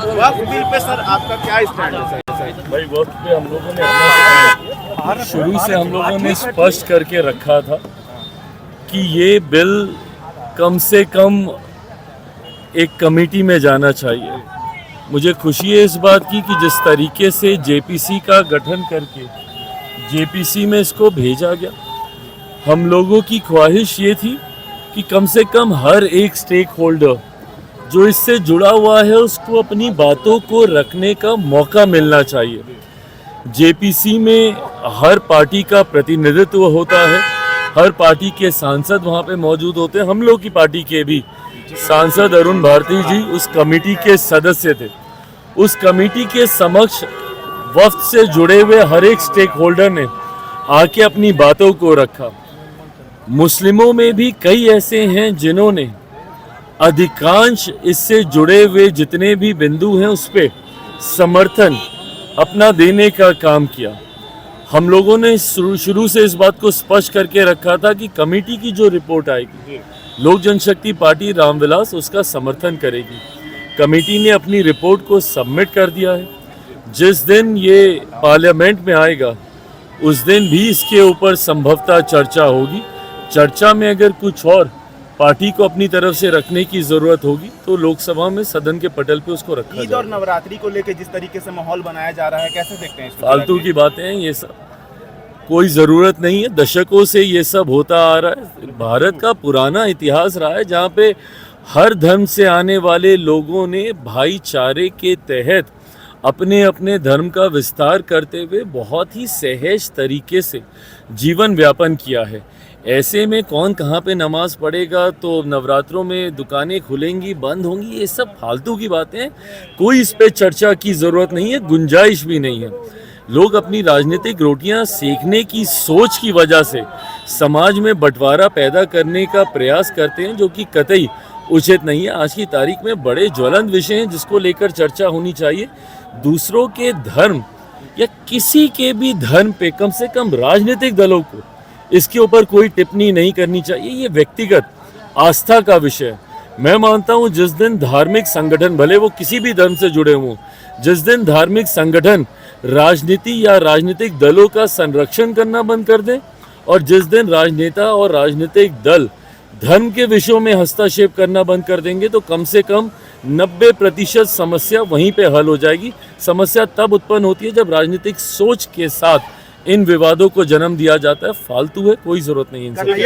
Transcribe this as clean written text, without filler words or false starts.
वक्फ bill pay sir आपका क्या stand है सर? भाई वक्त पे हम लोगों ने अपना शुरू से हम लोगों ने स्पष्ट करके रखा था कि ये बिल कम से कम एक कमेटी में जाना चाहिए। मुझे खुशी है इस बात की कि जिस तरीके से जेपीसी का गठन करके जेपीसी में इसको भेजा गया, हम लोगों की ख्वाहिश ये थी कि कम से कम हर एक स्टेक होल्डर जो इससे जुड़ा हुआ है उसको अपनी बातों को रखने का मौका मिलना चाहिए। जेपीसी में हर पार्टी का प्रतिनिधित्व होता है, हर पार्टी के सांसद वहाँ पे मौजूद होते हैं। हम लोग की पार्टी के भी सांसद अरुण भारती जी उस कमेटी के सदस्य थे। उस कमेटी के समक्ष वक्त से जुड़े हुए हर एक स्टेक होल्डर ने आके अपनी बातों को रखा। मुस्लिमों में भी कई ऐसे हैं जिन्होंने अधिकांश इससे जुड़े हुए जितने भी बिंदु हैं उस पे समर्थन अपना देने का काम किया। हम लोगों ने शुरू से इस बात को स्पष्ट करके रखा था कि कमेटी की जो रिपोर्ट आएगी, लोक जनशक्ति पार्टी रामविलास उसका समर्थन करेगी। कमेटी ने अपनी रिपोर्ट को सबमिट कर दिया है। जिस दिन ये पार्लियामेंट में आएगा उस दिन भी इसके ऊपर संभवतः चर्चा होगी। चर्चा में अगर कुछ और पार्टी को अपनी तरफ से रखने की जरूरत होगी तो लोकसभा में सदन के पटल पे उसको रखा जाएगा। ईद और नवरात्रि को लेकर जिस तरीके से माहौल बनाया जा रहा है, कैसे देखते हैं इसको? फालतू की बातें हैं ये सब, कोई ज़रूरत नहीं है। दशकों से ये सब होता आ रहा है। भारत का पुराना इतिहास रहा है जहाँ पे हर धर्म से आने वाले लोगों ने भाईचारे के तहत अपने अपने धर्म का विस्तार करते हुए बहुत ही सहज तरीके से जीवन व्यापन किया है। ऐसे में कौन कहाँ पे नमाज पढ़ेगा, तो नवरात्रों में दुकानें खुलेंगी बंद होंगी, ये सब फालतू की बातें हैं। कोई इस पे चर्चा की ज़रूरत नहीं है, गुंजाइश भी नहीं है। लोग अपनी राजनीतिक रोटियां सेकने की सोच की वजह से समाज में बंटवारा पैदा करने का प्रयास करते हैं, जो कि कतई उचित नहीं है। आज की तारीख में बड़े ज्वलंत विषय हैं जिसको लेकर चर्चा होनी चाहिए। दूसरों के धर्म या किसी के भी धर्म पे कम से कम राजनीतिक दलों को इसके ऊपर कोई टिप्पणी नहीं करनी चाहिए। ये व्यक्तिगत आस्था का विषय है। मैं मानता हूँ जिस दिन धार्मिक संगठन, भले वो किसी भी धर्म से जुड़े हों, जिस दिन धार्मिक संगठन राजनीति या राजनीतिक दलों का संरक्षण करना बंद कर दें और जिस दिन राजनेता और राजनीतिक दल धर्म के विषयों में हस्तक्षेप करना बंद कर देंगे तो कम से कम 90% समस्या वहीं पे हल हो जाएगी। समस्या तब उत्पन्न होती है जब राजनीतिक सोच के साथ इन विवादों को जन्म दिया जाता है। फालतू है, कोई जरूरत नहीं है इनसे।